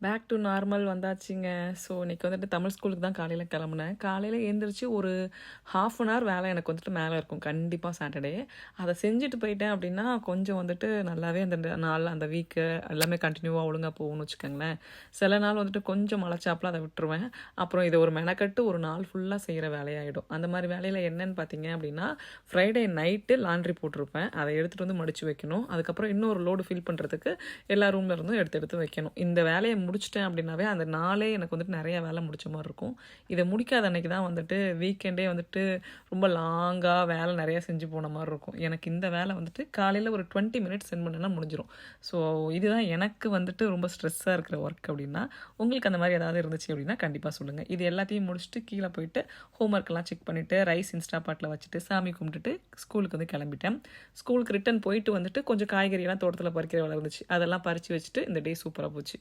Back to normal வந்தாச்சுங்க. So இன்னைக்கு வந்துட்டு தமிழ் ஸ்கூலுக்கு தான் காலையில் கிளம்புனேன். காலையில் எழுந்திரிச்சு ஒரு ஹாஃப் அன் ஹவர் வேலை எனக்கு வந்துட்டு மேலே இருக்கும் கண்டிப்பாக சாட்டர்டே. அதை செஞ்சுட்டு போயிட்டேன் அப்படின்னா கொஞ்சம் வந்துட்டு நல்லாவே அந்த நாள் அந்த வீக்கு எல்லாமே கண்டினியூவாக ஒழுங்காக போகும்னு வச்சுக்கோங்களேன். சில நாள் வந்துட்டு கொஞ்சம் மலைச்சாப்பில் அதை விட்டுருவேன். அப்புறம் இதை ஒரு மெனக்கட்டு ஒரு நாள் ஃபுல்லாக செய்கிற வேலையாகிடும். அந்த மாதிரி வேலையில் என்னன்னு பார்த்தீங்க அப்படின்னா, ஃப்ரைடே நைட்டு லாண்ட்ரி போட்டிருப்பேன். அதை எடுத்துகிட்டு வந்து மடித்து வைக்கணும். அதுக்கப்புறம் இன்னொரு லோடு ஃபில் பண்ணுறதுக்கு எல்லா ரூமில் இருந்தும் எடுத்து எடுத்து வைக்கணும். இந்த வேலையை முடிச்சிட்டேன் அப்படின்னாவே அந்த நாளே எனக்கு வந்துட்டு நிறைய வேலை முடிச்ச மாதிரி இருக்கும். இதை முடிக்காத அன்னைக்கு தான் வந்துட்டு வீக்கெண்டே வந்துட்டு ரொம்ப லாங்காக வேலை நிறையா செஞ்சு போன மாதிரி இருக்கும். எனக்கு இந்த வேலை வந்துட்டு காலையில் ஒரு 20 மினிட்ஸ் சென்ட் பண்ணேன்னா முடிஞ்சிடும். ஸோ இதுதான் எனக்கு வந்துட்டு ரொம்ப ஸ்ட்ரெஸ்ஸாக இருக்கிற ஒர்க் அப்படின்னா, உங்களுக்கு அந்த மாதிரி ஏதாவது இருந்துச்சு அப்படின்னா கண்டிப்பாக சொல்லுங்கள். இது எல்லாத்தையும் முடிச்சுட்டு கீழே போயிட்டு ஹோம்ஒர்க்கெல்லாம் செக் பண்ணிவிட்டு ரைஸ் இன்ஸ்டா பாட்டில் வச்சுட்டு சாமி கும்பிட்டுட்டு ஸ்கூலுக்கு வந்து கிளம்பிட்டேன். ஸ்கூலுக்கு ரிட்டன் போயிட்டு வந்துட்டு கொஞ்சம் காய்கறியெல்லாம் தோட்டத்தில் பறிக்கிற வேலை இருந்துச்சு. அதெல்லாம் பறித்து வச்சுட்டு இந்த டே சூப்பராக போச்சு.